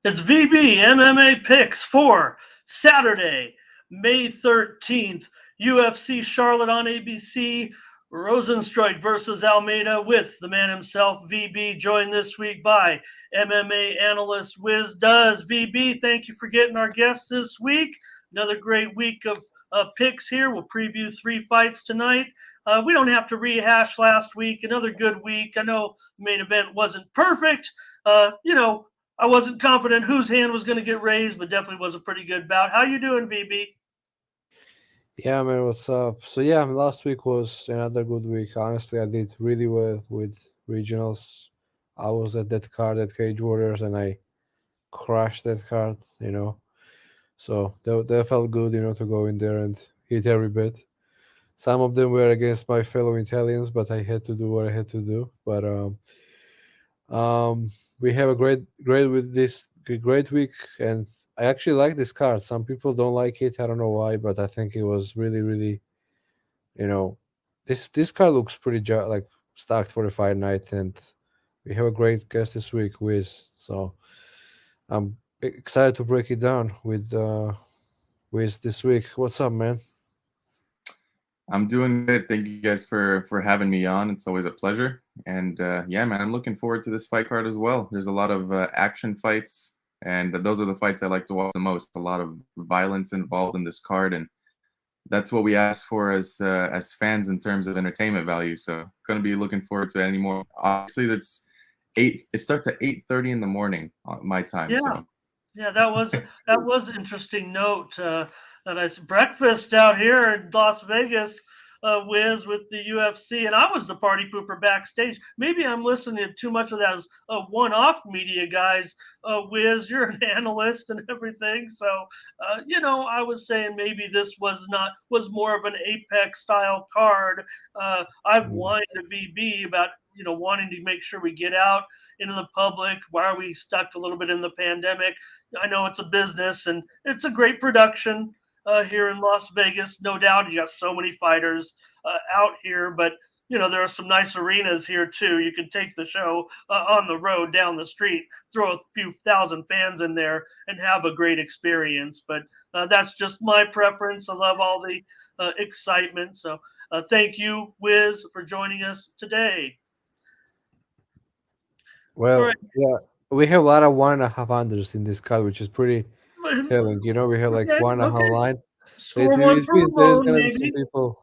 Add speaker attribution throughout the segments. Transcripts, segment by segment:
Speaker 1: It's VB MMA picks for Saturday, May 13th. UFC Charlotte on ABC. Rozenstruik versus Almeida with the man himself, VB, joined this week by MMA analyst Wiz Does. VB, thank you for getting our guest this week. Another great week of picks here. We'll preview 3 fights tonight. We don't have to rehash last week. Another good week. I know the main event wasn't perfect. I wasn't confident whose hand was going to get raised, but definitely was a pretty good bout. How you doing, VB?
Speaker 2: Yeah, man, what's up? So yeah, last week was another good week. Honestly, I did really well with regionals. I was at that card at Cage Warriors and I crushed that card. So that felt good, to go in there and hit every bit. Some of them were against my fellow Italians, but I had to do what I had to do. But we have a great with this great week, and I actually like this card. Some people don't like it. I don't know why, but I think it was really, really, you know, this card looks pretty like stacked for the fight night, and we have a great guest this week, Wiz. So I'm excited to break it down with Wiz this week. What's up, man?
Speaker 3: I'm doing good. Thank you guys for having me on. It's always a pleasure. And yeah, man, I'm looking forward to this fight card as well. There's a lot of action fights, and those are the fights I like to watch the most. A lot of violence involved in this card, and that's what we ask for as fans in terms of entertainment value. So, going to be looking forward to it anymore. Obviously, that's 8. It starts at 8:30 in the morning my time.
Speaker 1: Yeah,
Speaker 3: So
Speaker 1: yeah, that was an interesting note. That I breakfast out here in Las Vegas, Wiz with the UFC, and I was the party pooper backstage. Maybe I'm listening to too much of that as one-off media guys. Wiz, you're an analyst and everything, so I was saying maybe this was more of an Apex style card. I've
Speaker 2: Mm.
Speaker 1: whined to VB about wanting to make sure we get out into the public. Why are we stuck a little bit in the pandemic? I know it's a business and it's a great production here in Las Vegas. No doubt, you got so many fighters out here, but there are some nice arenas here too. You can take the show on the road down the street, throw a few thousand fans in there, and have a great experience. But that's just my preference. I love all the excitement. So thank you, Wiz, for joining us today. All
Speaker 2: Well, yeah, we have a lot of 1.5 unders in this card, which is pretty
Speaker 1: right.
Speaker 2: telling. We have like
Speaker 1: Okay,
Speaker 2: 1.5
Speaker 1: okay.
Speaker 2: line. So
Speaker 1: Score one
Speaker 2: it
Speaker 1: for
Speaker 2: means there's
Speaker 1: Ramon,
Speaker 2: gonna be some
Speaker 1: maybe.
Speaker 2: people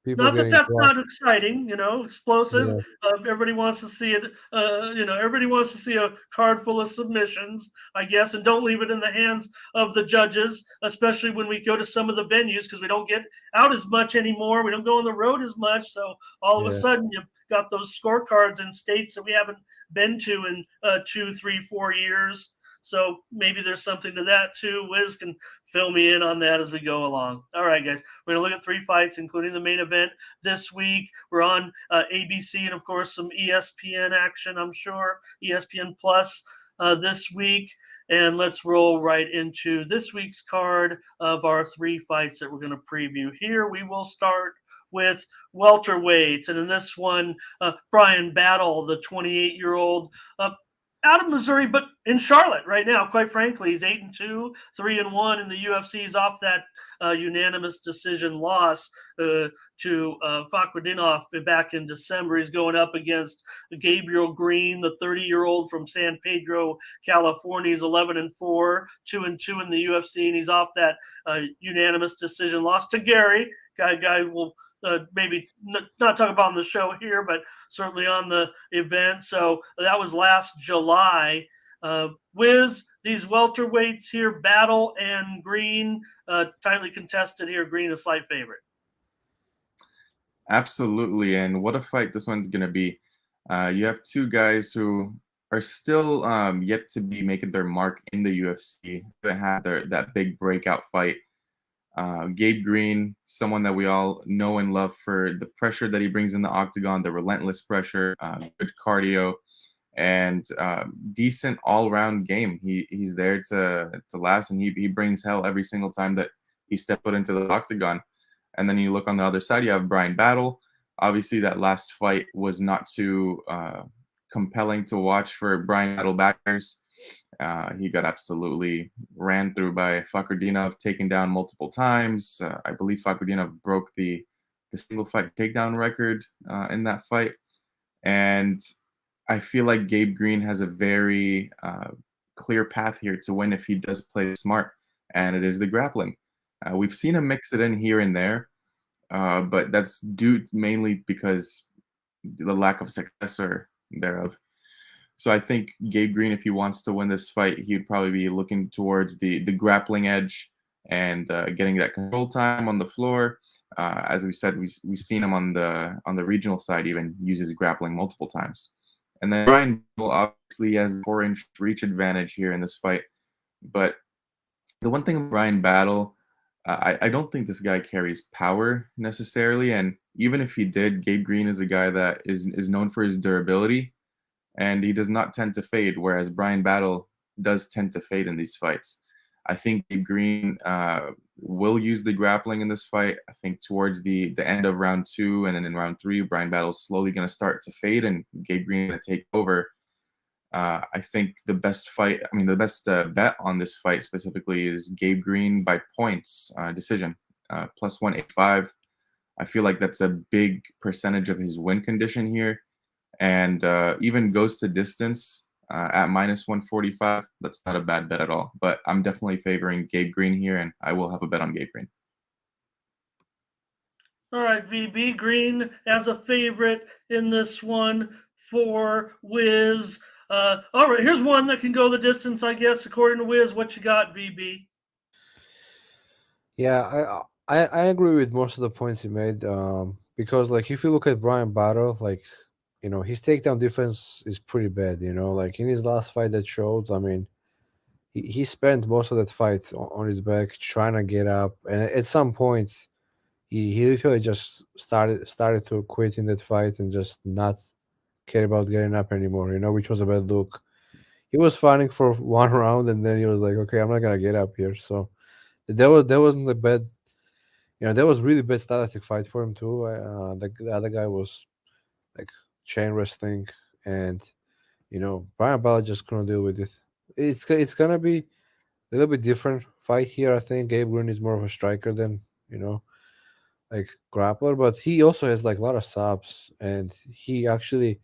Speaker 1: Not that
Speaker 2: getting
Speaker 1: that's
Speaker 2: dropped.
Speaker 1: not exciting, explosive.
Speaker 2: Yeah,
Speaker 1: Everybody wants to see it. Everybody wants to see a card full of submissions, I guess, and don't leave it in the hands of the judges, especially when we go to some of the venues because we don't get out as much anymore. We don't go on the road as much, so all of a
Speaker 2: yeah.
Speaker 1: sudden you've got those scorecards in states that we haven't been to in 2, 3, 4 years. So maybe there's something to that too. Wiz can fill me in on that as we go along. All right, guys, we're going to look at 3 fights, including the main event this week. We're on ABC and, of course, some ESPN action, I'm sure, ESPN Plus this week. And let's roll right into this week's card of our 3 fights that we're going to preview here. We will start with welterweights. And in this one, Brian Battle, the 28-year-old, out of Missouri, but in Charlotte right now. Quite frankly, he's 8-2, 3-1 in the UFC. He's off that unanimous decision loss to Fakradinov back in December. He's going up against Gabriel Green, the 30-year-old from San Pedro, California. He's 11-4, 2-2 in the UFC, and he's off that unanimous decision loss to Gary. Guy will maybe not talk about on the show here, but certainly on the event. So that was last July. Wiz, these welterweights here, Battle and Green, tightly contested here. Green a slight favorite.
Speaker 3: absolutely, and what a fight this one's gonna be. You have 2 guys who are still yet to be making their mark in the UFC. They had that big breakout fight. Gabe Green, someone that we all know and love for the pressure that he brings in the octagon, the relentless pressure, good cardio, and decent all-round game. He's there to last, and he brings hell every single time that he stepped foot into the octagon. And then you look on the other side, you have Brian Battle. Obviously, that last fight was not too compelling to watch for Brian Battle backers. He got absolutely ran through by Fakrdinov, taken down multiple times. I believe Fakrdinov broke the single fight takedown record in that fight. And I feel like Gabe Green has a very clear path here to win if he does play smart, and it is the grappling. We've seen him mix it in here and there, but that's due mainly because the lack of success or thereof. So I think Gabe Green, if he wants to win this fight, he would probably be looking towards the grappling edge and getting that control time on the floor. As we said, we've seen him on the regional side even use his grappling multiple times. And then Brian Battle obviously has the 4-inch reach advantage here in this fight. But the one thing with Brian Battle, I don't think this guy carries power necessarily. And even if he did, Gabe Green is a guy that is known for his durability, and he does not tend to fade, whereas Brian Battle does tend to fade in these fights. I think Gabe Green will use the grappling in this fight. I think towards the end of round 2 and then in round 3, Brian Battle's slowly going to start to fade and Gabe Green going to take over. I think the best bet on this fight specifically is Gabe Green by points decision, plus 185. I feel like that's a big percentage of his win condition here, and even goes to distance at minus 145. That's not a bad bet at all. But I'm definitely favoring Gabe Green here, and I will have a bet on Gabe Green.
Speaker 1: All right, VB Green as a favorite in this one for Wiz. All right, here's one that can go the distance, I guess, according to Wiz. What you got, VB?
Speaker 2: Yeah, I agree with most of the points he made. Because like if you look at Brian Battle, like his takedown defense is pretty bad. Like in his last fight that showed, I mean, he spent most of that fight on his back trying to get up, and at some point, he literally just started to quit in that fight and just not care about getting up anymore. Which was a bad look. He was fighting for one round, and then he was like, "Okay, I'm not gonna get up here." So that wasn't a bad. That was really bad stylistic fight for him too. The other guy was like chain wrestling, and Brian Bala just couldn't deal with it. It's gonna be a little bit different fight here. I think Gabe Green is more of a striker than like grappler, but he also has like a lot of subs, and he actually,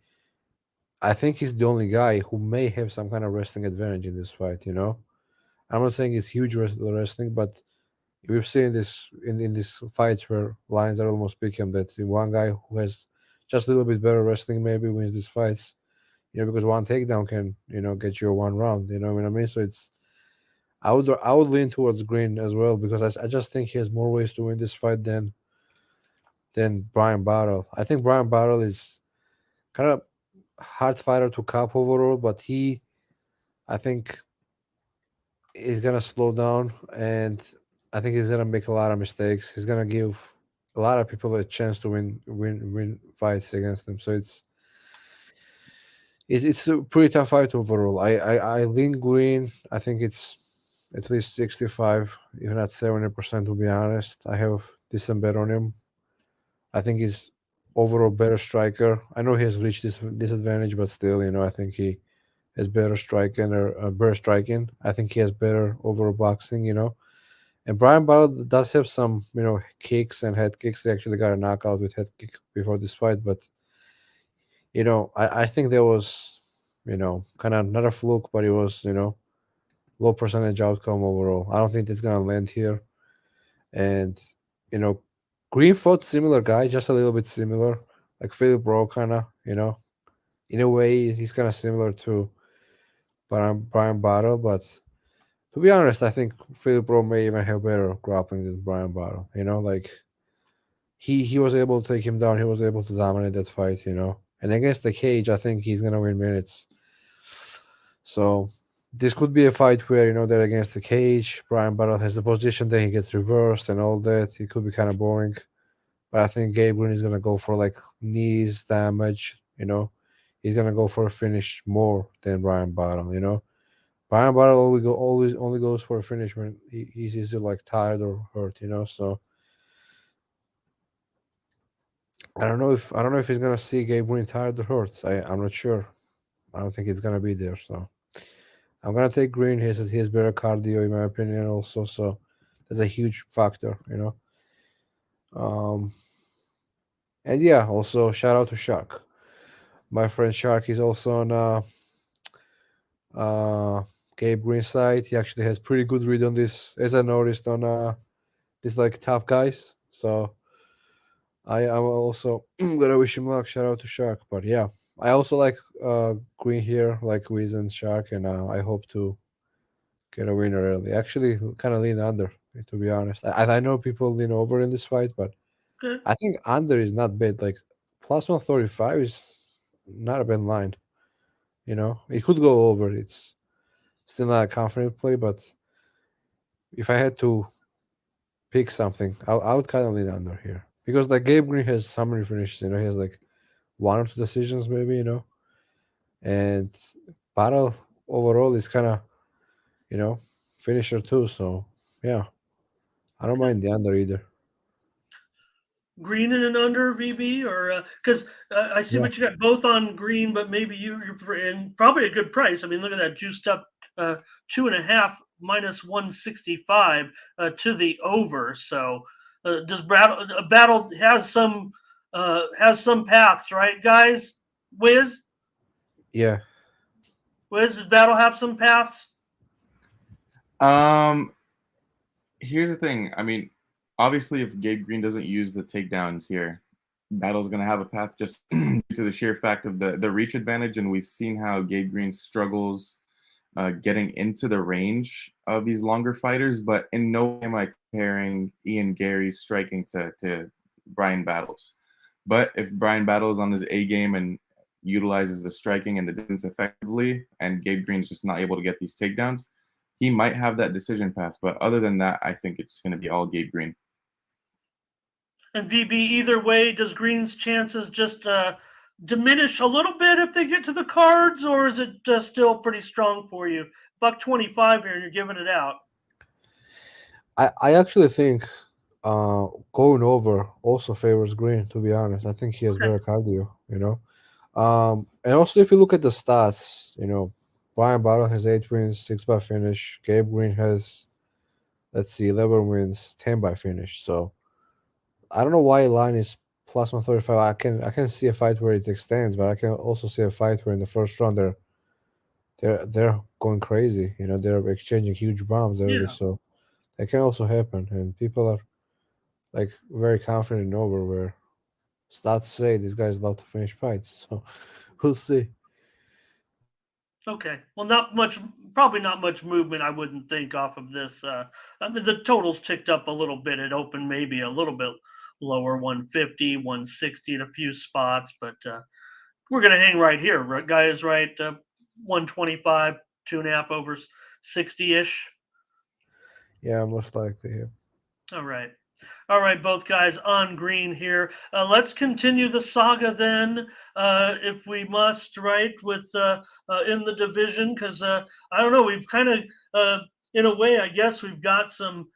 Speaker 2: I think he's the only guy who may have some kind of wrestling advantage in this fight. I'm not saying it's huge wrestling, but we've seen this in these fights where lions are almost pick him, that the one guy who has just a little bit better wrestling maybe wins these fights. Because one takedown can get you a one round. You know what I mean? So I would lean towards Green as well, because I just think he has more ways to win this fight than Brian Battle. I think Brian Battle is kind of hard fighter to cap overall, but I think he's gonna slow down, and I think he's gonna make a lot of mistakes. He's gonna give a lot of people a chance to win fights against him. So it's a pretty tough fight overall. I lean Green. I think it's at least 65, if not 70%, to be honest. I have decent bet on him. I think he's overall better striker. I know he has reached this disadvantage, but still, I think he has better striking or better striking. I think he has better overall boxing. And Brian Battle does have some, kicks and head kicks. He actually got a knockout with head kick before this fight, but I think there was, kind of not a fluke, but it was, low percentage outcome overall. I don't think it's gonna land here. And you know, Green fought similar guy, just a little bit similar, like Philip Rowe, kind of. In a way, he's kind of similar to Brian Battle, but to be honest, I think Philip Rowe may even have better grappling than Brian Battle. Like he was able to take him down. He was able to dominate that fight. And against the cage, I think he's gonna win minutes. So this could be a fight where they're against the cage. Brian Battle has the position, then he gets reversed and all that. It could be kind of boring. But I think Gabe Green is gonna go for like knees damage. He's gonna go for a finish more than Brian Battle. Brian Battle always only goes for a finish when he's either like tired or hurt. So I don't know if he's gonna see Gabe Green tired or hurt. I'm not sure. I don't think it's gonna be there. So I'm gonna take Green. He has better cardio in my opinion also. So that's a huge factor, you know. Um, and yeah, also shout out to Shark. My friend Shark is also on uh Gabe Green side. He actually has pretty good read on this, as I noticed on these like tough guys. So I'm also gonna wish him luck. Shout out to Shark. But yeah, I also like Green here, like Wiz and Shark, and I hope to get a winner early. Actually, kind of lean under, to be honest. I know people lean over in this fight, but
Speaker 1: Okay.
Speaker 2: I think under is not bad. Like plus 135 is not a bad line. You know, it could go over. It's still not a confident play, but if I had to pick something, I would kind of lean under here because like Gabe Green has so many finishes. You know, he has like one or two decisions, maybe. You know, and battle overall is kind of finisher too. So yeah, I don't mind the under either.
Speaker 1: Green and an under VB, or because I see
Speaker 2: Yeah.
Speaker 1: what you got both on green, but maybe you're in probably a good price. I mean, look at that juiced up 2.5 minus 165 to the over. So does battle has some paths, right, guys? Wiz,
Speaker 2: Yeah.
Speaker 1: does battle have some paths?
Speaker 3: Um, Here's the thing. I mean, obviously, if Gabe Green doesn't use the takedowns here, Battle's going to have a path just due to the sheer fact of the reach advantage, and we've seen how Gabe Green struggles getting into the range of these longer fighters. But in no way am I comparing Ian Gary's striking to Brian Battles. But if Brian Battles on his A game and utilizes the striking and the distance effectively, and Gabe Green's just not able to get these takedowns, he might have that decision pass. But other than that, I think it's going to be all Gabe Green.
Speaker 1: And VB, either way, does Green's chances just diminish a little bit if they get to the cards, or is it still pretty strong for you? $1.25 here, and you're giving it out.
Speaker 2: I actually think going over also favors Green. To be honest, I think he has
Speaker 1: Okay.
Speaker 2: better cardio. And also if you look at the stats, Brian Battle has 8 wins, 6 by finish. Gabe Green has, let's see, 11 wins, 10 by finish. So I don't know why line is plus 135. I can see a fight where it extends, but I can also see a fight where in the first round they're going crazy. They're exchanging huge bombs early.
Speaker 1: Yeah.
Speaker 2: So that can also happen, and people are like very confident in over where stats say this guy's allowed to finish fights. So we'll see.
Speaker 1: Okay. Well, probably not much movement, I wouldn't think, off of this. I mean, the totals ticked up a little bit. It opened maybe a little bit lower, 150, 160 in a few spots, but we're going to hang right here, right, guys, right? 125, 2.5 over 60-ish.
Speaker 2: Yeah, most likely. Yeah.
Speaker 1: All right. All right, both guys on green here. Let's continue the saga then, if we must, right, with in the division, because I don't know, we've kind of, in a way, I guess we've got some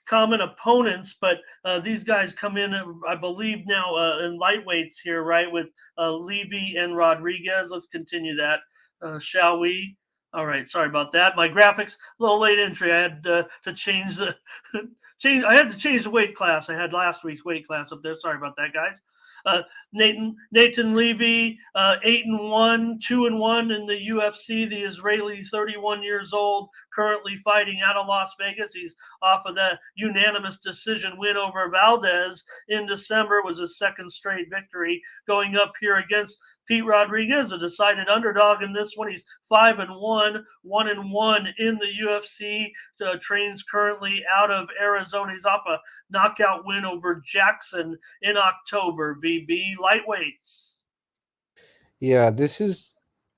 Speaker 1: common opponents, but these guys come in, I believe, now in lightweights here, right, with Levy and Rodriguez. Let's continue that, shall we? All right, sorry about that. My graphics, a little late entry. I had to change the I had to change the weight class. I had last week's weight class up there. Sorry about that, guys. Nathan Levy, 8-1, 2-1 in the UFC. The Israeli, 31 years old, currently fighting out of Las Vegas. He's off of that unanimous decision win over Valdez in December. It was his second straight victory, going up here against Pete Rodriguez, a decided underdog in this one. He's 5-1, 1-1 in the UFC. Trains currently out of Arizona. He's off a knockout win over Jackson in October. VB lightweights.
Speaker 2: Yeah, this is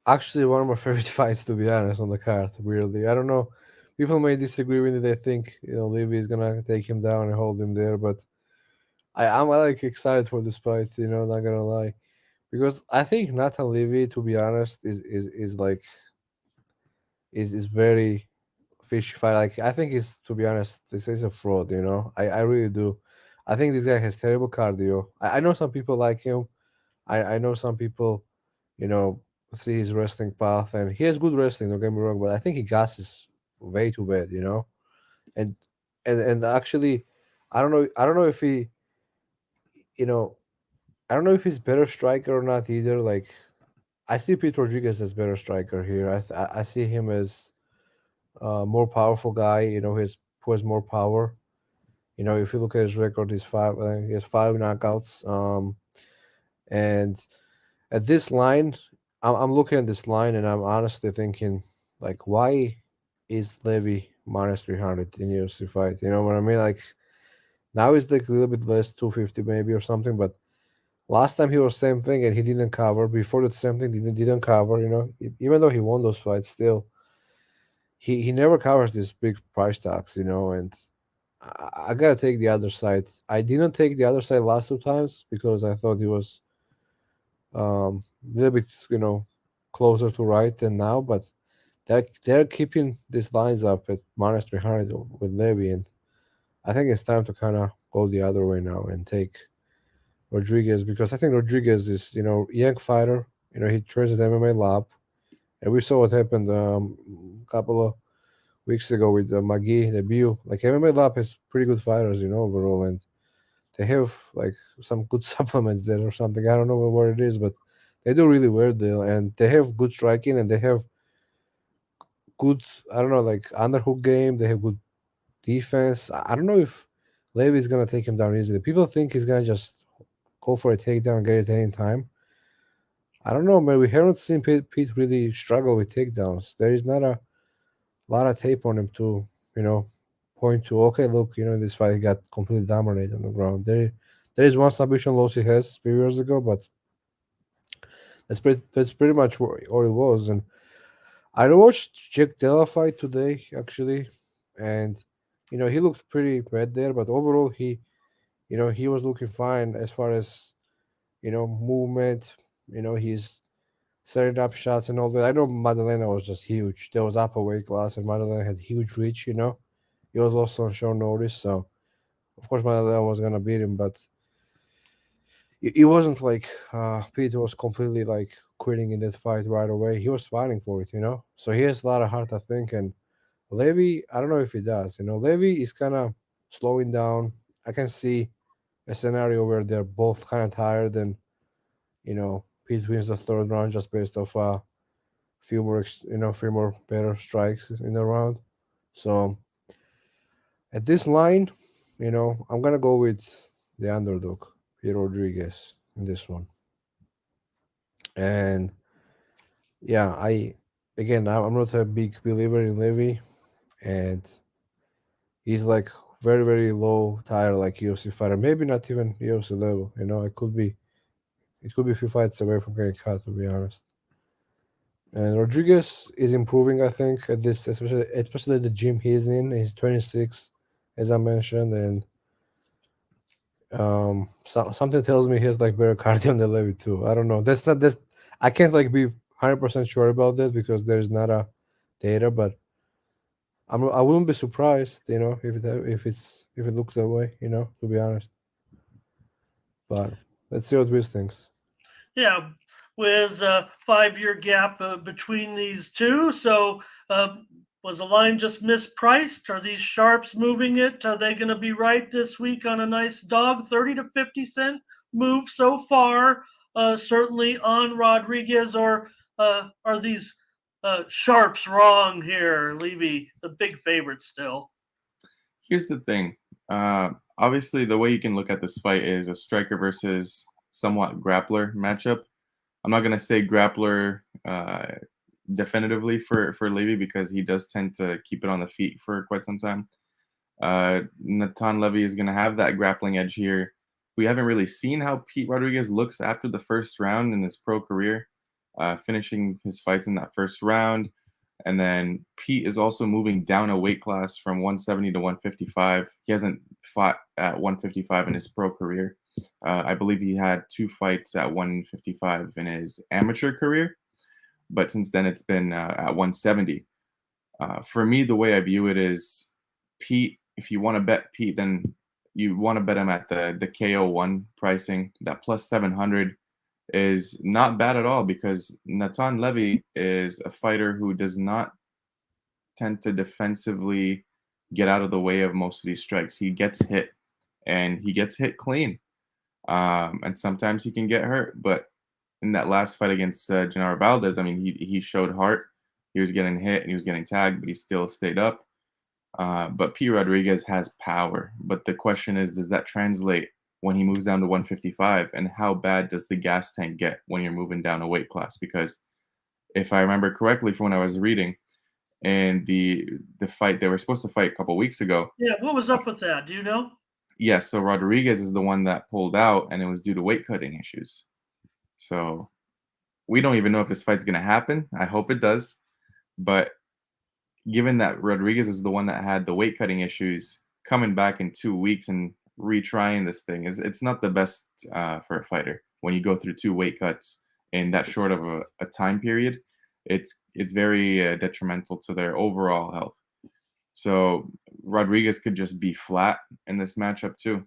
Speaker 2: actually one of my favorite fights, to be honest, on the card. Weirdly, I don't know. People may disagree with it. They think Levy is gonna take him down and hold him there, but I'm like excited for this fight. Not gonna lie, because I think Nathan Levy, to be honest, is like is very fishy fight. Like I think he's, to be honest, this is a fraud. I really do. I think this guy has terrible cardio. I know some people like him. I know some people, you know, see his wrestling path, and he has good wrestling. Don't get me wrong, but I think he gasses way too bad, you know. And and actually, I don't know. I don't know if he, you know, I don't know if he's better striker or not either. Like I see Pete Rodriguez as better striker here. I see him as a more powerful guy. You know, who has more power. You know, if you look at his record, he has 5 knockouts. And at this line, I'm looking at this line, and I'm honestly thinking, like, why is Levy minus 300 in UFC fight? You know what I mean? Like now it's like a little bit less, 250 maybe or something, but last time he was same thing and he didn't cover. Before that same thing didn't cover. You know, even though he won those fights, still he never covers these big price tags. You know, and I gotta take the other side. I didn't take the other side last 2 times because I thought he was a little bit, you know, closer to right than now, but they're keeping these lines up at minus 300 with Levy, and I think it's time to kind of go the other way now and take Rodriguez, because I think Rodriguez is, you know, young fighter. You know, he trains at MMA Lab, and we saw what happened a couple of weeks ago with McGee debut. Like MMA Lab has pretty good fighters, you know, overall, and they have like some good supplements there or something. I don't know what it is, but they do really well there, and they have good striking, and they have good, I don't know, like underhook game. They have good defense. I don't know if Levy is gonna take him down easily. People think he's gonna just go for a takedown and get it any time. I don't know, man. We haven't seen Pete really struggle with takedowns. There is not a lot of tape on him to, you know, point to. Okay, look, you know, in this fight he got completely dominated on the ground. There is one submission loss he has a few years ago, but that's pretty much all it was. And I watched Jack Della fight today actually, and you know he looked pretty bad there, but overall you know, he was looking fine as far as, you know, movement. You know, he's setting up shots and all that. I know Madalena was just huge. There was upper weight class, and Madalena had huge reach. You know, he was also on short notice, so of course Madalena was gonna beat him, but it wasn't like Peter was completely like quitting in that fight right away. He was fighting for it, you know. So he has a lot of heart, I think. And Levy, I don't know if he does. You know, Levy is kind of slowing down. I can see a scenario where they're both kind of tired, and you know, Pete wins the third round just based off a few more, you know, few more better strikes in the round. So at this line, you know, I'm gonna go with the underdog, Pierre Rodriguez, in this one. And yeah, I'm not a big believer in Levy, and he's like very very low tier like UFC fighter, maybe not even UFC level. You know, it could be a few fights away from getting cut, to be honest. And Rodriguez is improving, I think, at this, especially the gym he's in. He's 26, as I mentioned, and something tells me he has like better cardio than Levy too. I don't know. That's I can't like be 100% sure about that because there's not a data, but I wouldn't be surprised, you know, if it looks that way, you know, to be honest. But let's see what Wiz thinks.
Speaker 1: Yeah, with a 5-year gap between these two. So was the line just mispriced? Are these sharps moving it? Are they going to be right this week on a nice dog 30 to 50 cent move so far? Certainly on Rodriguez, or are these sharps wrong here? Levy, the big favorite still.
Speaker 3: Here's the thing. Obviously, the way you can look at this fight is a striker versus somewhat grappler matchup. I'm not gonna say grappler definitively for Levy because he does tend to keep it on the feet for quite some time. Natan Levy is gonna have that grappling edge here. We haven't really seen how Pete Rodriguez looks after the first round in his pro career, finishing his fights in that first round. And then Pete is also moving down a weight class from 170 to 155. He hasn't fought at 155 in his pro career. I believe he had 2 fights at 155 in his amateur career, but since then it's been at 170. For me, the way I view it is Pete, if you want to bet Pete, then you want to bet him at the KO1 pricing, that plus 700. is not bad at all, because Natan Levy is a fighter who does not tend to defensively get out of the way of most of these strikes. He gets hit, and he gets hit clean. And sometimes he can get hurt. But in that last fight against Genaro Valdez, I mean, he showed heart. He was getting hit and he was getting tagged, but he still stayed up. But P. Rodriguez has power. But the question is, does that translate when he moves down to 155? And how bad does the gas tank get when you're moving down a weight class? Because if I remember correctly from when I was reading, and the fight they were supposed to fight a couple weeks ago.
Speaker 1: Yeah, what was up with that? Do you know?
Speaker 3: Yeah, so Rodriguez is the one that pulled out, and it was due to weight cutting issues. So we don't even know if this fight's going to happen. I hope it does. But given that Rodriguez is the one that had the weight cutting issues, coming back in 2 weeks and retrying this thing it's not the best for a fighter. When you go through 2 weight cuts in that short of a time period, it's very detrimental to their overall health. So Rodriguez could just be flat in this matchup too.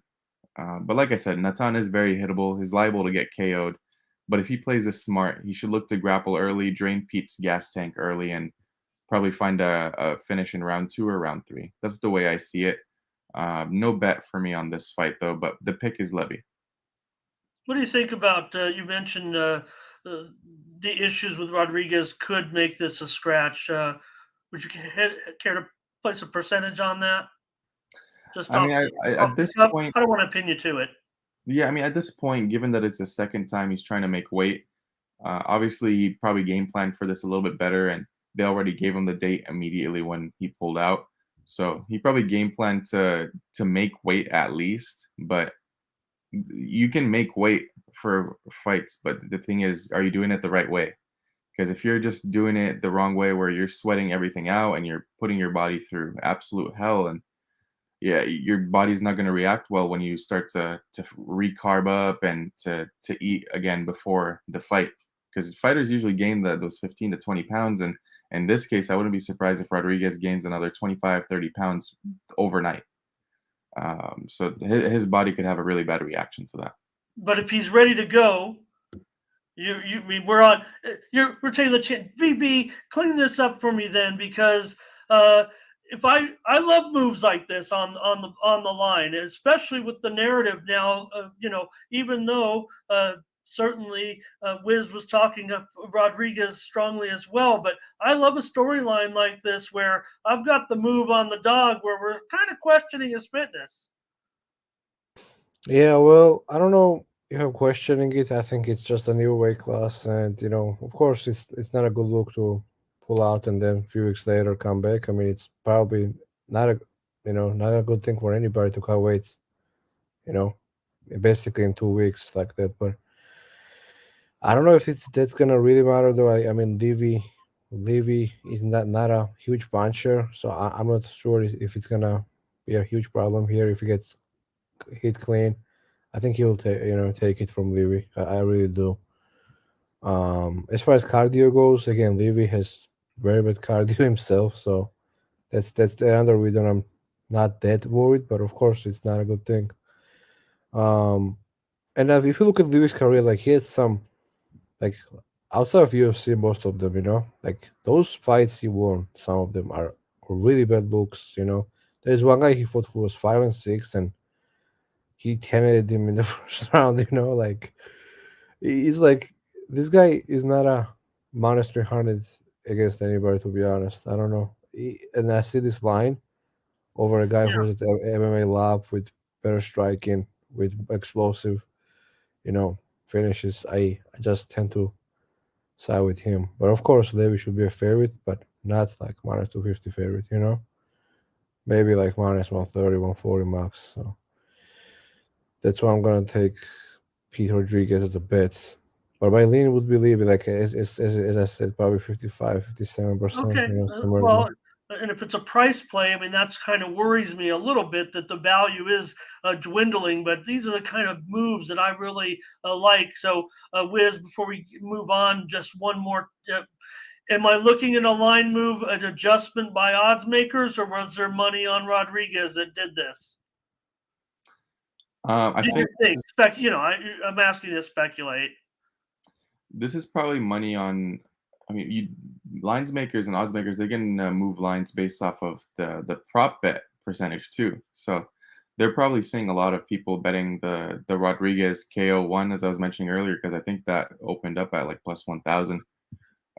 Speaker 3: But like I said, Natan is very hittable. He's liable to get KO'd. But if he plays this smart, he should look to grapple early, drain Pete's gas tank early, and probably find a finish in round 2 or round 3. That's the way I see it. No bet for me on this fight, though, but the pick is Levy.
Speaker 1: What do you think about, you mentioned the issues with Rodriguez could make this a scratch. Would you care to place a percentage on that? Just
Speaker 3: I mean, at this point,
Speaker 1: I don't want to pin you to it.
Speaker 3: yeah, I mean, at this point, given that it's the second time he's trying to make weight, obviously he probably game planned for this a little bit better, and they already gave him the date immediately when he pulled out. So he probably game planned to make weight at least, but you can make weight for fights, but the thing is, are you doing it the right way? Because if you're just doing it the wrong way, where you're sweating everything out and you're putting your body through absolute hell, and yeah, your body's not going to react well when you start to recarb up and to eat again before the fight. Because fighters usually gain those 15 to 20 pounds, and in this case, I wouldn't be surprised if Rodriguez gains another 25, 30 pounds overnight. So his body could have a really bad reaction to that.
Speaker 1: But if he's ready to go, I mean, we're on. We're taking the chance. VB, clean this up for me then, because if I love moves like this on the line, especially with the narrative now. Even though certainly Wiz was talking up Rodriguez strongly as well, but I love a storyline like this where I've got the move on the dog where we're kind of questioning his fitness.
Speaker 2: Yeah, well, I don't know if I'm questioning it. I think it's just a new weight class, and of course, it's not a good look to pull out and then a few weeks later come back. I mean, it's probably not a good thing for anybody to cut weight, basically in 2 weeks like that. But I don't know if that's gonna really matter though. I mean, Levy is not a huge puncher, so I'm not sure if it's gonna be a huge problem here if he gets hit clean. I think he'll take it from Levy. I really do. As far as cardio goes, again, Levy has very bad cardio himself, so that's the other reason I'm not that worried. But of course, it's not a good thing. And if you look at Levy's career, like he has some, like outside of UFC, most of them, like those fights he won, some of them are really bad looks. There's one guy he fought who was 5-6, and he 10-ed him in the first round. Like he's like, this guy is not a minus 300 against anybody, to be honest. I don't know. And I see this line over a guy who's at MMA lab with better striking, with explosive, finishes. I just tend to side with him. But of course, Levy should be a favorite, but not like minus 250 favorite, Maybe like minus 130, 140 max. So that's why I'm going to take Pete Rodriguez as a bet. But my lean would be Levy, like as I said, probably 55, 57%.
Speaker 1: Okay.
Speaker 2: Somewhere
Speaker 1: Well, and if it's a price play, I mean, that's kind of worries me a little bit that the value is dwindling. But these are the kind of moves that I really like. So, Wiz, before we move on, just one more. Am I looking at a line move, an adjustment by odds makers, or was there money on Rodriguez that did this?
Speaker 3: I think
Speaker 1: I'm asking you to speculate.
Speaker 3: this is probably money on. I mean, lines makers and odds makers, they can move lines based off of the prop bet percentage too. So they're probably seeing a lot of people betting the Rodriguez KO one, as I was mentioning earlier, because I think that opened up at like plus 1,000.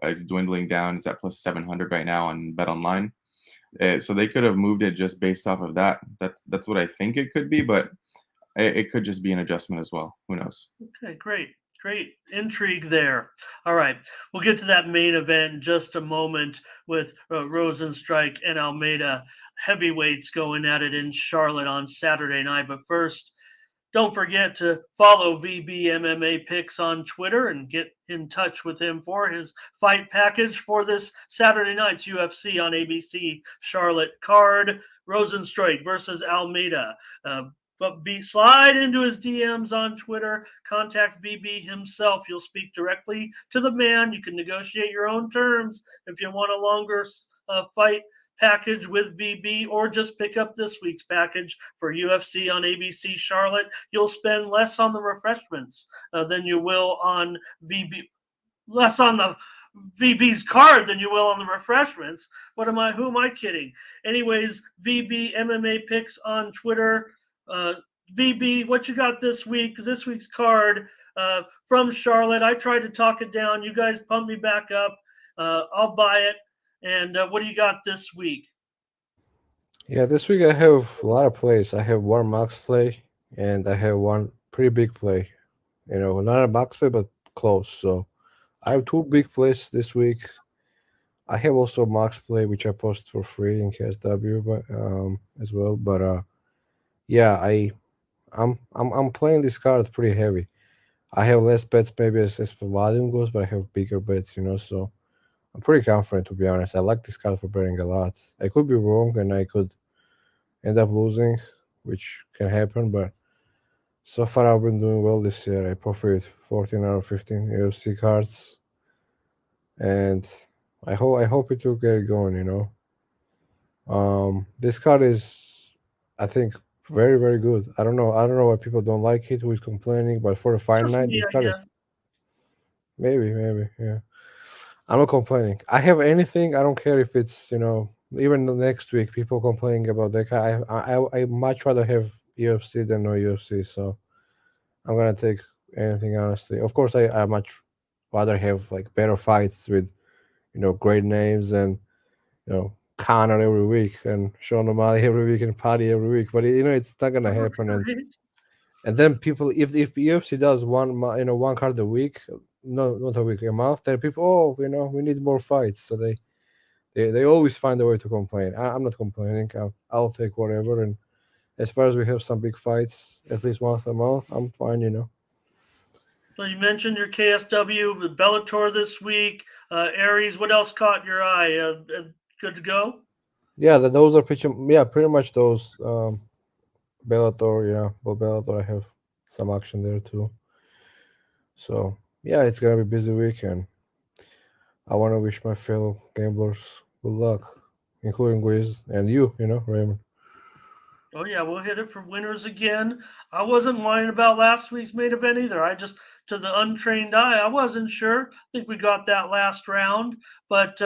Speaker 3: It's dwindling down. It's at plus 700 right now on Bet Online. So they could have moved it just based off of that. That's what I think it could be, but it could just be an adjustment as well. Who knows?
Speaker 1: Okay, great. Great intrigue there. All right, we'll get to that main event in just a moment with Rozenstruik and Almeida heavyweights going at it in Charlotte on Saturday night. But first, don't forget to follow VB MMA Picks on Twitter and get in touch with him for his fight package for this Saturday night's UFC on ABC Charlotte card. Rozenstruik versus Almeida. But slide into his DMs on Twitter. Contact VB himself. You'll speak directly to the man. You can negotiate your own terms if you want a longer fight package with VB, or just pick up this week's package for UFC on ABC Charlotte. You'll spend less on the refreshments than you will on VB. Less on the VB's card than you will on the refreshments. Who am I kidding? Anyways, VB MMA Picks on Twitter. VB, what you got this week? This week's card from Charlotte. I tried to talk it down. You guys pump me back up. I'll buy it. And what do you got this week?
Speaker 2: Yeah, this week I have a lot of plays. I have one max play and I have one pretty big play. Not a max play, but close. So I have two big plays this week. I have also max play, which I post for free in KSW, but as well. But yeah, I'm playing this card pretty heavy. I have less bets maybe as for volume goes, but I have bigger bets. So I'm pretty confident, to be honest. I like this card for betting a lot. I could be wrong and I could end up losing, which can happen, but so far I've been doing well this year. I profit 14 out of 15 UFC cards, and I hope it will get going. This card is, I think, very very good. I don't know why people don't like it, who is complaining, but for the fight
Speaker 1: Just
Speaker 2: night,
Speaker 1: me,
Speaker 2: this
Speaker 1: I
Speaker 2: card is
Speaker 1: guess.
Speaker 2: maybe yeah. I'm not complaining. I have anything. I don't care if it's even the next week people complaining about that card. I much rather have UFC than no UFC. So I'm gonna take anything honestly. Of course, I much rather have like better fights with great names and Connor every week and Sean O'Malley every week and Paddy every week. But it's not gonna happen. And
Speaker 1: Right.
Speaker 2: and then people, if UFC does one card a week, no, not a week, a month, then people, we need more fights. So they always find a way to complain. I'm not complaining. I'll take whatever. And as far as we have some big fights, at least once a month, I'm fine.
Speaker 1: So you mentioned your KSW with Bellator this week. Aries, what else caught your eye? Good to go?
Speaker 2: Yeah, those are pretty much those. Bellator, yeah. Well, Bellator, I have some action there too. So yeah, it's gonna be a busy weekend. I want to wish my fellow gamblers good luck, including Wiz and Raymond.
Speaker 1: Oh yeah, we'll hit it for winners again. I wasn't lying about last week's main event either. I just, to the untrained eye, I wasn't sure. I think we got that last round, but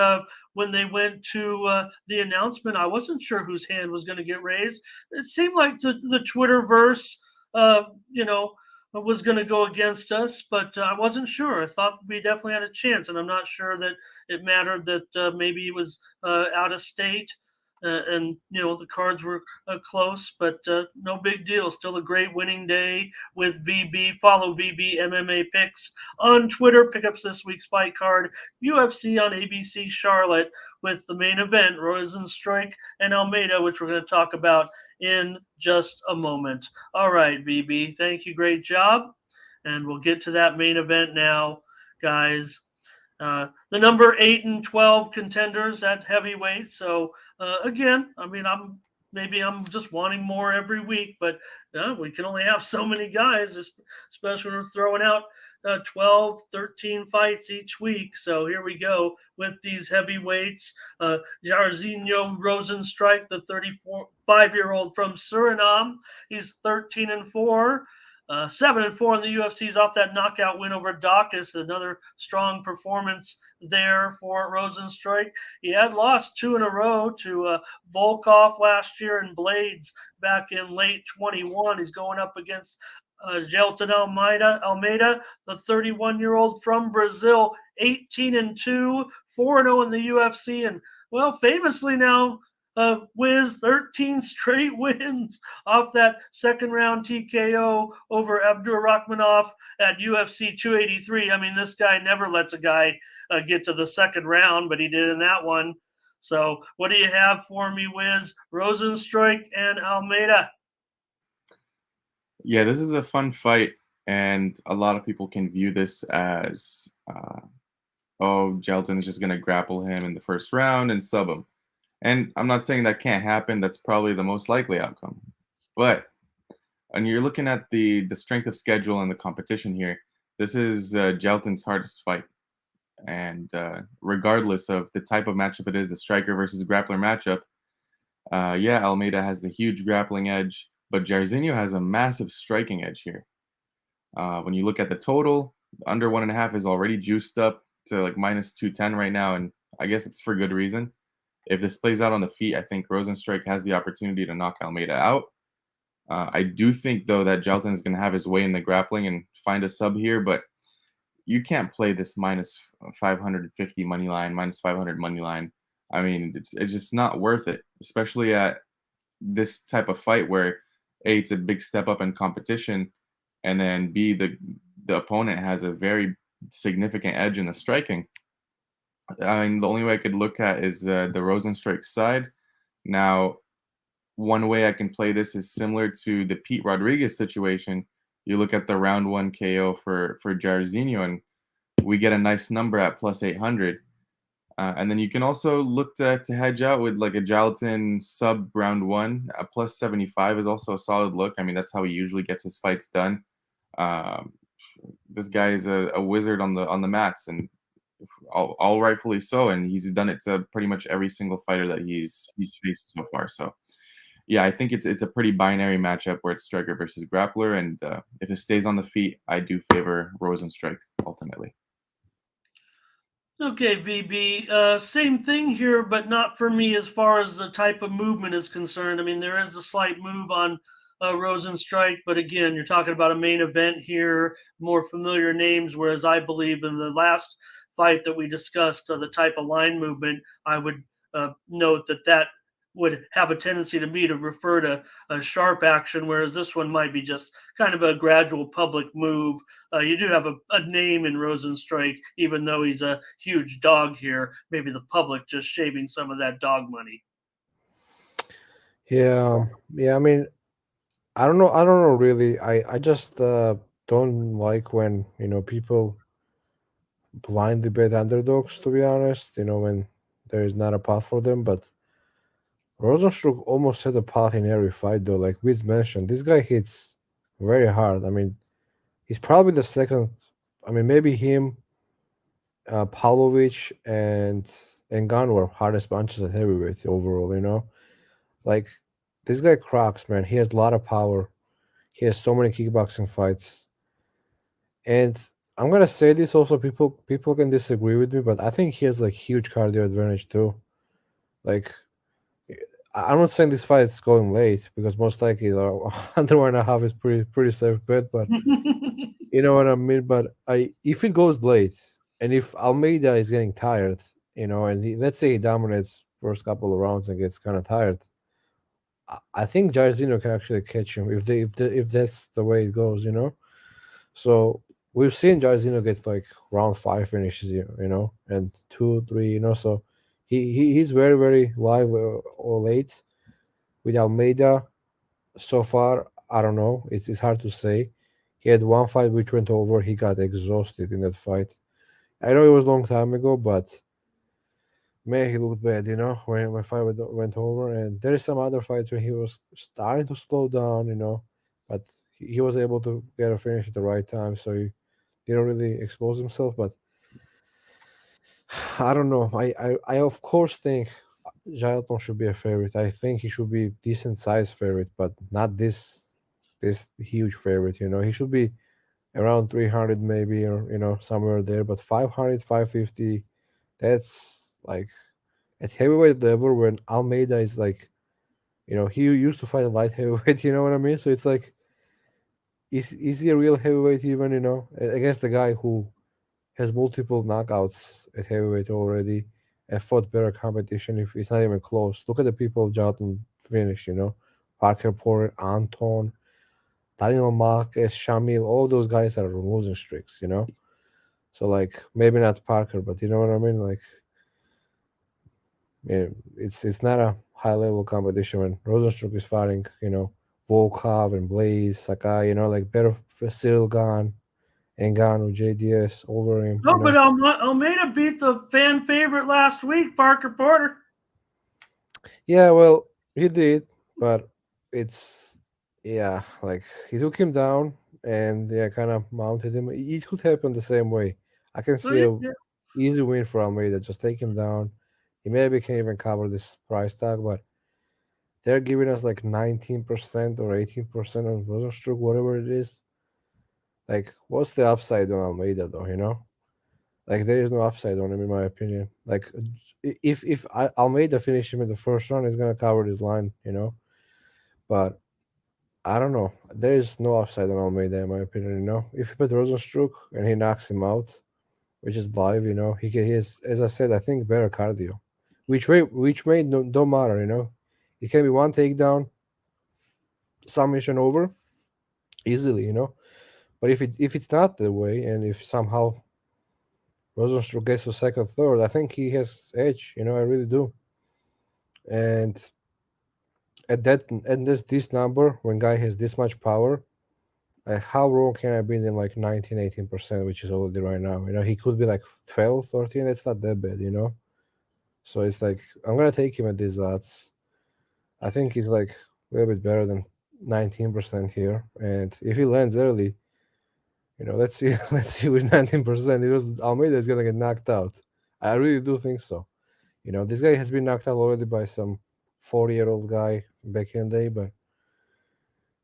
Speaker 1: when they went to the announcement, I wasn't sure whose hand was going to get raised. It seemed like the Twitterverse, uh, you know, was going to go against us, but I wasn't sure. I thought we definitely had a chance, and I'm not sure that it mattered that maybe he was out of state. And the cards were close, but no big deal. Still a great winning day with VB. Follow VB MMA Picks on Twitter. Pick up this week's fight card. UFC on ABC Charlotte with the main event, Rozenstruik and Almeida, which we're going to talk about in just a moment. All right, VB. Thank you. Great job. And we'll get to that main event now, guys. The number 8 and 12 contenders at heavyweight. So again, I mean, I'm just wanting more every week, but we can only have so many guys, especially when we're throwing out 12, 13 fights each week. So here we go with these heavyweights. Jairzinho Rozenstruik, the 35-year-old from Suriname. He's 13-4. 7-4 in the UFC's off that knockout win over Dawkins. Another strong performance there for Rozenstruik. He had lost 2 in a row to Volkov last year and Blades back in late 21. He's going up against Gelton Almeida, the 31-year-old from Brazil, 18-2, 4-0 in the UFC, and well, famously now, Wiz 13 straight wins off that second round TKO over Abdurakhmanov at UFC 283. I mean, this guy never lets a guy get to the second round, but he did in that one. So, what do you have for me, Wiz? Rozenstruik and Almeida.
Speaker 3: Yeah, this is a fun fight, and a lot of people can view this as, oh, Gelton is just going to grapple him in the first round and sub him. And I'm not saying that can't happen. That's probably the most likely outcome. But when you're looking at the strength of schedule and the competition here, this is Gelton's hardest fight. And regardless of the type of matchup it is, the striker versus grappler matchup, yeah, Almeida has the huge grappling edge, but Jairzinho has a massive striking edge here. When you look at the total, under 1.5 is already juiced up to like minus 210 right now, and I guess it's for good reason. If this plays out on the feet, I think Rozenstruik has the opportunity to knock Almeida out. I do think, though, that Gelton is going to have his way in the grappling and find a sub here, but you can't play this minus 550 money line, minus 500 money line. I mean, it's just not worth it, especially at this type of fight where A, it's a big step up in competition, and then B, the opponent has a very significant edge in the striking. I mean, the only way I could look at is the Rozenstruik side. Now, one way I can play this is similar to the Pete Rodriguez situation. You look at the round 1 KO for Jairzinho, and we get a nice number at plus 800. And then you can also look to hedge out with like a Gelton sub round 1. Plus 75 is also a solid look. I mean, that's how he usually gets his fights done. This guy is a wizard on the mats, and all rightfully so, and he's done it to pretty much every single fighter that he's faced so far. So yeah, I think it's a pretty binary matchup where it's striker versus grappler, and if it stays on the feet, I do favor Rozenstruik ultimately.
Speaker 1: Okay, VB, same thing here, but not for me as far as the type of movement is concerned. I mean, there is a slight move on Rozenstruik, but again, you're talking about a main event here, more familiar names, whereas I believe in the last fight that we discussed, the type of line movement, I would note that would have a tendency to me to refer to a sharp action, whereas this one might be just kind of a gradual public move. You do have a name in Rozenstruik, even though he's a huge dog here. Maybe the public just shaving some of that dog money.
Speaker 2: Yeah, I mean, I don't know really. I just don't like when people blindly bet underdogs. To be honest, when there is not a path for them. But Rozenstruik almost had a path in every fight, though. Like Wiz mentioned, this guy hits very hard. I mean, he's probably the second. I mean, maybe him, Pavlovich, and Ngannou were hardest punches at heavyweight overall. Like this guy cracks, man. He has a lot of power. He has so many kickboxing fights, and I'm gonna say this also. People can disagree with me, but I think he has like huge cardio advantage too. Like I'm not saying this fight is going late because most likely under 1.5 is pretty safe bet, but you know what I mean. But if it goes late and if Almeida is getting tired, and let's say he dominates first couple of rounds and gets kind of tired, I think Jairzinho can actually catch him if that's the way it goes. So we've seen Jairzinho get like round 5 finishes, and 2, 3, So he's very very live or late with Almeida. So far, I don't know. It's hard to say. He had one fight which went over. He got exhausted in that fight. I know it was a long time ago, but man, he looked bad, when fight went over. And there is some other fights when he was starting to slow down, but he was able to get a finish at the right time, so he didn't really expose himself. But I don't know. I of course think Jailton should be a favorite. I think he should be decent size favorite, but not this this huge favorite. He should be around 300 maybe, or somewhere there. But 500, 550, that's like at heavyweight level when Almeida is like, he used to fight a light heavyweight. You know what I mean? So it's like, is he a real heavyweight even? Against the guy who has multiple knockouts at heavyweight already and fought better competition if it's not even close. Look at the people Jordan finished, Parker Porter, Anton, Daniel Marquez, Shamil, all those guys are losing streaks. So like maybe not Parker, but you know what I mean? Like it's not a high level competition when Rozenstruik is fighting, Volkov and Blaze, Sakai, like better for Cyril Gahn, Ngannou, JDS over him.
Speaker 1: No, but Almeida beat the fan favorite last week, Parker Porter.
Speaker 2: Yeah, well, he did, but like he took him down and kind of mounted him. It could happen the same way. I can see a easy win for Almeida. Just take him down. He maybe can even cover this price tag, but they're giving us like 19% or 18% on Rozenstruik, whatever it is. Like, what's the upside on Almeida, though? Like, there is no upside on him, in my opinion. Like, if Almeida finish him in the first round, he's gonna cover this line. But I don't know. There is no upside on Almeida, in my opinion. If you put Rozenstruik and he knocks him out, which is live, he has, as I said, I think better cardio, which may don't matter. It can be one takedown, submission over easily. But if it's not the way, and if somehow Rozenstruik gets to second, third, I think he has edge. I really do. And at this number, when guy has this much power, like how wrong can I be in like 19, 18%, which is already right now? He could be like 12, 13. That's not that bad. So it's like I'm gonna take him at these odds. I think he's like a little bit better than 19% here. And if he lands early, let's see, let's see with 19%. Because Almeida is gonna get knocked out. I really do think so. This guy has been knocked out already by some 40-year-old guy back in the day, but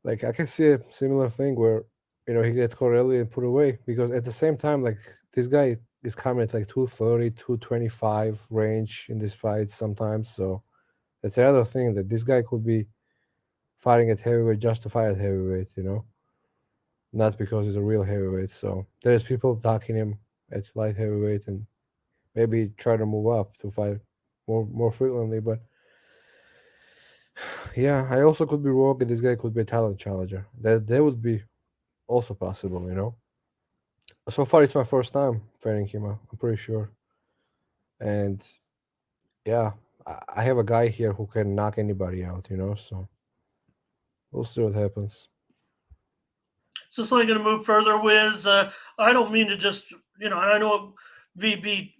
Speaker 2: like I can see a similar thing where he gets caught early and put away, because at the same time, like this guy is coming at like 230, 225 range in this fight sometimes. So that's another thing, that this guy could be fighting at heavyweight just to fight at heavyweight, not because he's a real heavyweight. So there's people attacking him at light heavyweight and maybe try to move up to fight more frequently. But yeah, I also could be wrong, and this guy could be a talent challenger. That would be also possible. So far, it's my first time fighting him. I'm pretty sure, and yeah, I have a guy here who can knock anybody out. So we'll see what happens.
Speaker 1: Just like going to move further, Wiz. I don't mean to just, I know VB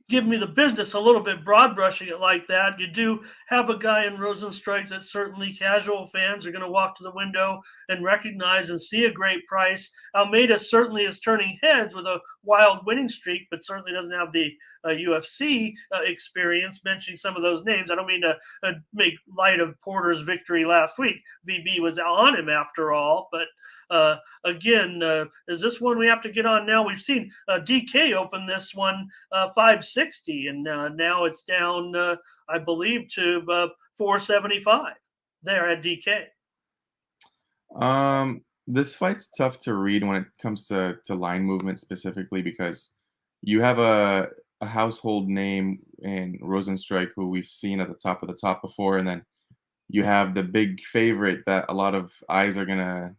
Speaker 1: give me the business a little bit, broad brushing it like that. You do have a guy in Rozenstruik that certainly casual fans are going to walk to the window and recognize and see a great price. Almeida certainly is turning heads with a wild winning streak, but certainly doesn't have the UFC experience. Mentioning some of those names, I don't mean to make light of Porter's victory last week. VB was on him after all, but again, is this one we have to get on now? We've seen DK open this one 560, and now it's down, I believe, to 475 there at DK.
Speaker 3: This fight's tough to read when it comes to line movement specifically, because you have a household name in Rozenstruik who we've seen at the top of the top before, and then you have the big favorite that a lot of eyes are gonna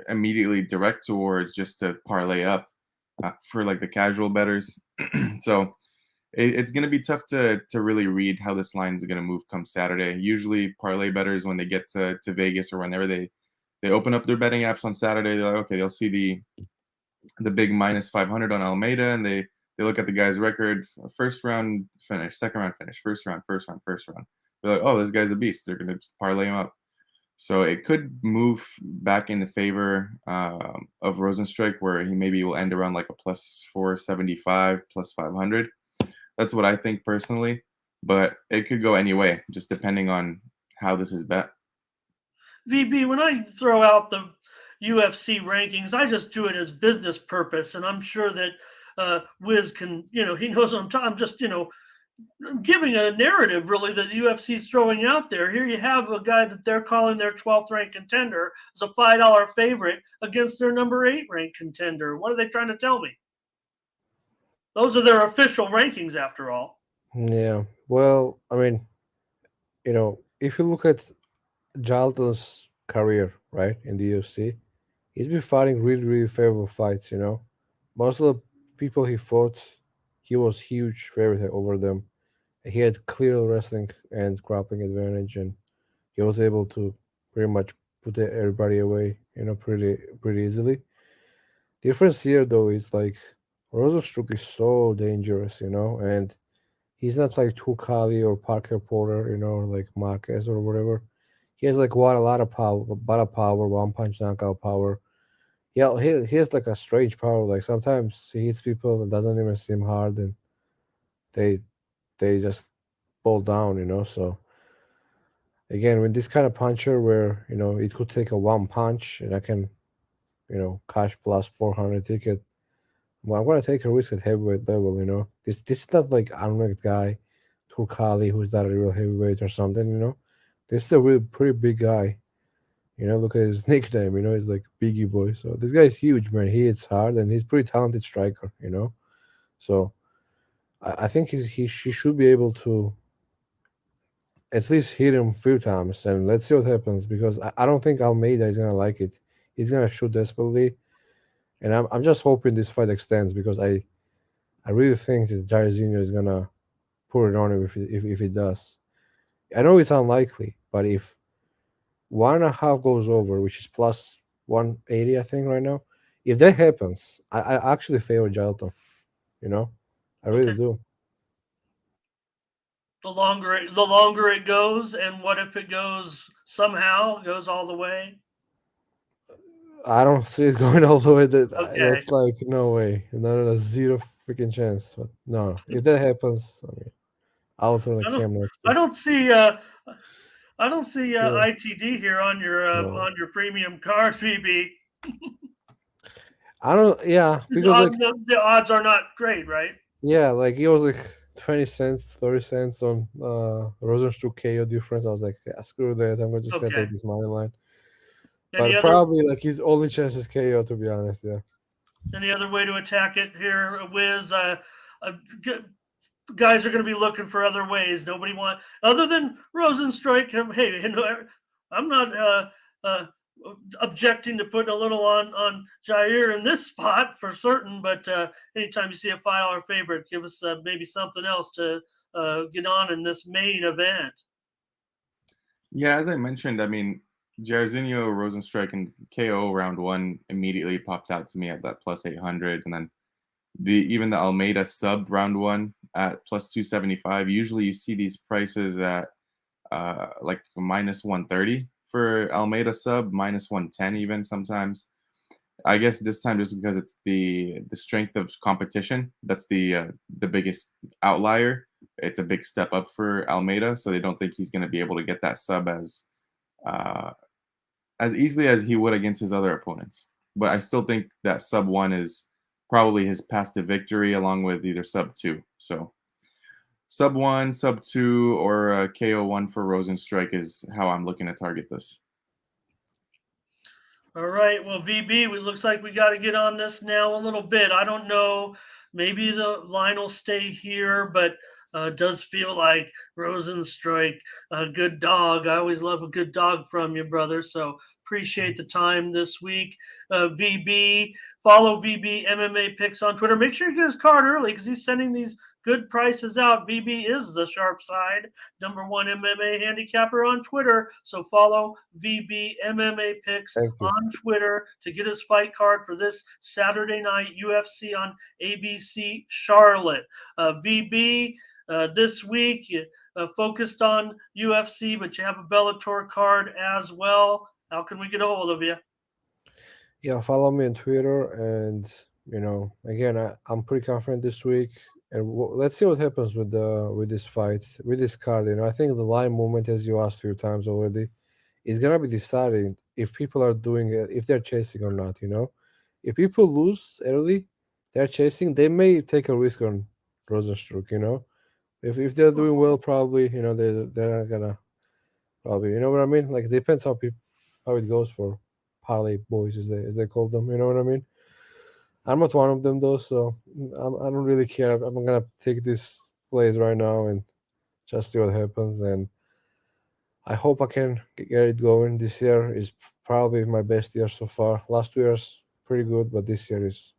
Speaker 3: immediately direct towards just to parlay up for like the casual bettors. So it's going to be tough to really read how this line is going to move come Saturday. Usually parlay bettors, when they get to Vegas or whenever they open up their betting apps on Saturday, they're like, okay, they'll see the big minus 500 on Almeida, and they look at the guy's record: first round finish, second round finish, first round. They're like, oh, this guy's a beast. They're going to parlay him up. So it could move back in the favor of Rozenstruik, where he maybe will end around like a plus 475, plus 500. That's what I think personally, but it could go any way, just depending on how this is bet.
Speaker 1: VB, when I throw out the UFC rankings, I just do it as business purpose, and I'm sure that Wiz can, he knows what I'm just, giving a narrative really that the UFC is throwing out there. Here you have a guy that they're calling their 12th ranked contender as a $5 favorite against their number 8 ranked contender. What are they trying to tell me? Those are their official rankings, after all.
Speaker 2: Yeah. Well, I mean, if you look at Jalton's career, right, in the UFC, he's been fighting really, really favorable fights. Most of the people he fought, he was huge favorite over them. He had clear wrestling and grappling advantage, and he was able to pretty much put everybody away, pretty easily. Difference here though is like Rozenstruik is so dangerous, and he's not like Tukali or Parker Porter, or like Marquez or whatever. He has like a lot of power, one punch knockout power. Yeah, he has like a strange power. Like sometimes he hits people, it doesn't even seem hard, and they they just fall down, So again, with this kind of puncher where it could take a one punch and I can cash plus 400 ticket. Well, I'm gonna take a risk at heavyweight level. This is not like unranked guy, Turkali, who's not a real heavyweight or something. This is a real pretty big guy. Look at his nickname. He's like Biggie Boy. So this guy's huge, man. He hits hard and he's pretty talented striker. So I think he should be able to at least hit him a few times, and let's see what happens because I don't think Almeida is gonna like it. He's gonna shoot desperately, and I'm just hoping this fight extends because I really think that Jairzinho is gonna put it on him if it does. I know it's unlikely, but if 1.5 goes over, which is plus 180, I think right now, if that happens, I actually favor Jalton. I really
Speaker 1: Okay.
Speaker 2: do.
Speaker 1: The longer it goes, and what if it goes all the way?
Speaker 2: I don't see it going all the way.
Speaker 1: Okay.
Speaker 2: That's like no way, not a zero freaking chance. But no, if that happens, I mean, I'll turn the camera.
Speaker 1: I don't see
Speaker 2: Yeah,
Speaker 1: ITD here on
Speaker 2: no,
Speaker 1: your premium card, VB.
Speaker 2: I don't. Yeah, because like
Speaker 1: The odds are not great, right?
Speaker 2: yeah, like it was like 20 cents, 30 cents on Rozenstruik KO difference. I was like, yeah, screw that. I'm just gonna
Speaker 1: Okay.
Speaker 2: take this money line.
Speaker 1: Any
Speaker 2: But
Speaker 1: other
Speaker 2: probably like his only chance is KO, to be honest. Yeah.
Speaker 1: way to attack it here, Wiz? Guys are going to be looking for other ways. Nobody other than Rozenstruik. Hey, I'm not uh, objecting to putting a little on Jair in this spot for certain. But anytime you see a $5 favorite, give us maybe something else to get on in this main event.
Speaker 3: Yeah, as I mentioned, I mean, Jairzinho, Rozenstruik, and KO round one immediately popped out to me at that plus 800, and then even the Almeida sub round one at plus 275. Usually, you see these prices at like minus 130 for Almeida sub, minus 110 even sometimes. I guess this time just because it's the strength of competition that's the biggest outlier. It's a big step up for Almeida, so they don't think he's going to be able to get that sub uh, as easily as he would against his other opponents. But I still think that sub one is probably his path to victory, along with either sub two. So sub one, sub two, or KO one for Rozenstruik is how I'm looking to target this.
Speaker 1: All right. Well, VB, it looks like we got to get on this now a little bit. I don't know. Maybe the line will stay here, but it does feel like Rozenstruik, a good dog. I always love a good dog from you, brother. So appreciate the time this week. VB, follow VB MMA picks on Twitter. Make sure you get his card early because he's sending these good prices out. VB is the sharp side, #1 MMA handicapper on Twitter. So follow VB MMA picks
Speaker 2: Thank you.
Speaker 1: on Twitter to get his fight card for this Saturday night UFC on ABC Charlotte. VB, this week focused on UFC, but you have a Bellator card as well. How can we get a hold of you?
Speaker 2: Yeah, follow me on Twitter, and again, I'm pretty confident this week, and let's see what happens with this fight, with this card. I think the line movement, as you asked a few times already, is gonna be deciding if people are doing it, if they're chasing or not. If people lose early, they're chasing. They may take a risk on Rozenstruik. If they're doing well, probably they're not gonna probably. You know what I mean? Like it depends how it goes for parlay boys as they call them. You know what I mean? I'm not one of them though, so I don't really care. I'm gonna take this plays right now and just see what happens. And I hope I can get it going. This year is probably my best year so far. Last 2 years pretty good, but this year is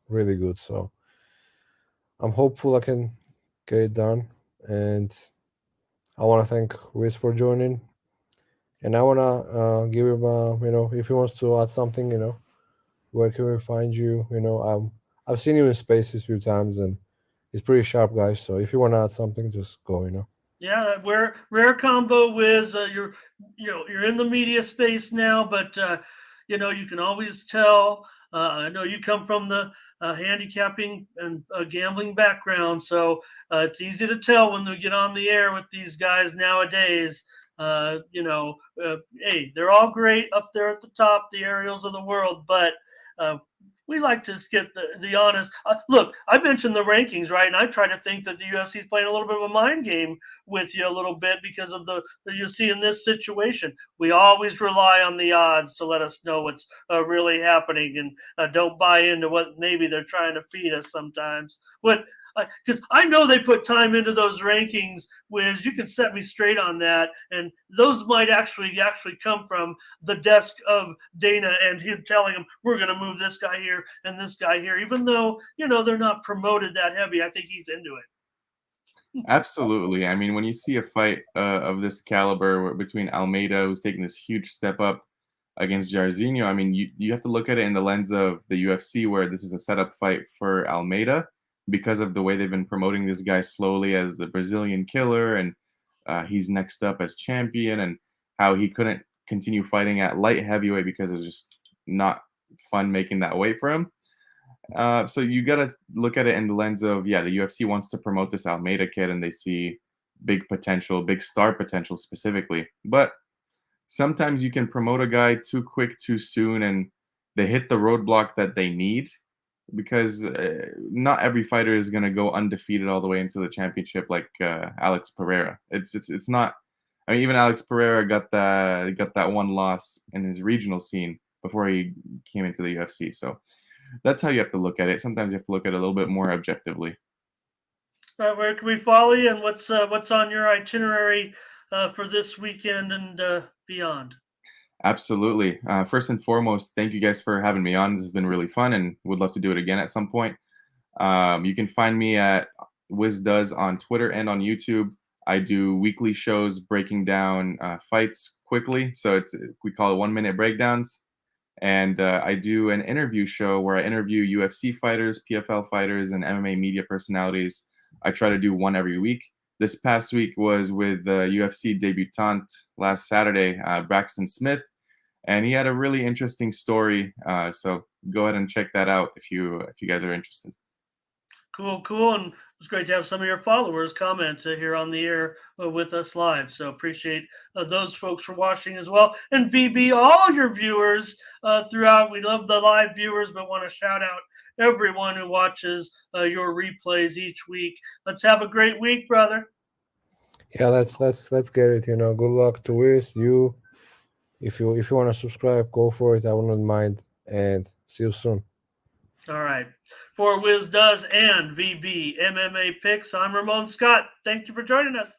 Speaker 2: really good. So I'm hopeful I can get it done. And I want to thank Wiz for joining. And I want to give him, if he wants to add something, where can we find you? I've seen you in spaces a few times, and he's pretty sharp guy. So if you want to add something, just go.
Speaker 1: Yeah, we're rare combo Wiz. You're in the media space now, but you can always tell. I know you come from the handicapping and gambling background, so it's easy to tell when we get on the air with these guys nowadays. Hey, they're all great up there at the top, the Ariels of the world, but we like to get the honest. Look, I mentioned the rankings, right? And I try to think that the UFC is playing a little bit of a mind game with you a little bit because of the you see in this situation. We always rely on the odds to let us know what's really happening, and don't buy into what maybe they're trying to feed us sometimes. Because I know they put time into those rankings, Wiz. You can set me straight on that, and those might actually come from the desk of Dana and him telling him we're going to move this guy here and this guy here, even though they're not promoted that heavy. I think he's into it.
Speaker 3: Absolutely. I mean, when you see a fight of this caliber between Almeida, who's taking this huge step up, against Jairzinho, I mean, you have to look at it in the lens of the UFC, where this is a setup fight for Almeida because of the way they've been promoting this guy slowly as the Brazilian killer, and he's next up as champion, and how he couldn't continue fighting at light heavyweight because it was just not fun making that weight for him. So you got to look at it in the lens of, the UFC wants to promote this Almeida kid, and they see big potential, big star potential specifically. But sometimes you can promote a guy too quick, too soon, and they hit the roadblock that they need, because not every fighter is going to go undefeated all the way into the championship like Alex Pereira. It's not. I mean, even Alex Pereira got that one loss in his regional scene before he came into the UFC. So that's how you have to look at it. Sometimes you have to look at it a little bit more objectively.
Speaker 1: All right, where can we follow you, and what's on your itinerary for this weekend and beyond?
Speaker 3: Absolutely. First and foremost, thank you guys for having me on. This has been really fun, and would love to do it again at some point. You can find me at WizDoes on Twitter and on YouTube. I do weekly shows breaking down fights quickly, so we call it 1 minute breakdowns. And I do an interview show where I interview UFC fighters, PFL fighters, and MMA media personalities. I try to do one every week. This past week was with the UFC debutant last Saturday, Braxton Smith, and he had a really interesting story. So go ahead and check that out if you guys are interested.
Speaker 1: Cool. And it was great to have some of your followers comment here on the air with us live. So appreciate those folks for watching as well. And VB, all your viewers throughout. We love the live viewers, but want to shout out everyone who watches your replays each week. Let's have a great week, brother.
Speaker 2: Yeah, let's get it. Good luck to Wiz. You, if you want to subscribe, go for it. I wouldn't mind. And see you soon.
Speaker 1: All right. For WizDoes and VB MMA Picks, I'm Ramon Scott. Thank you for joining us.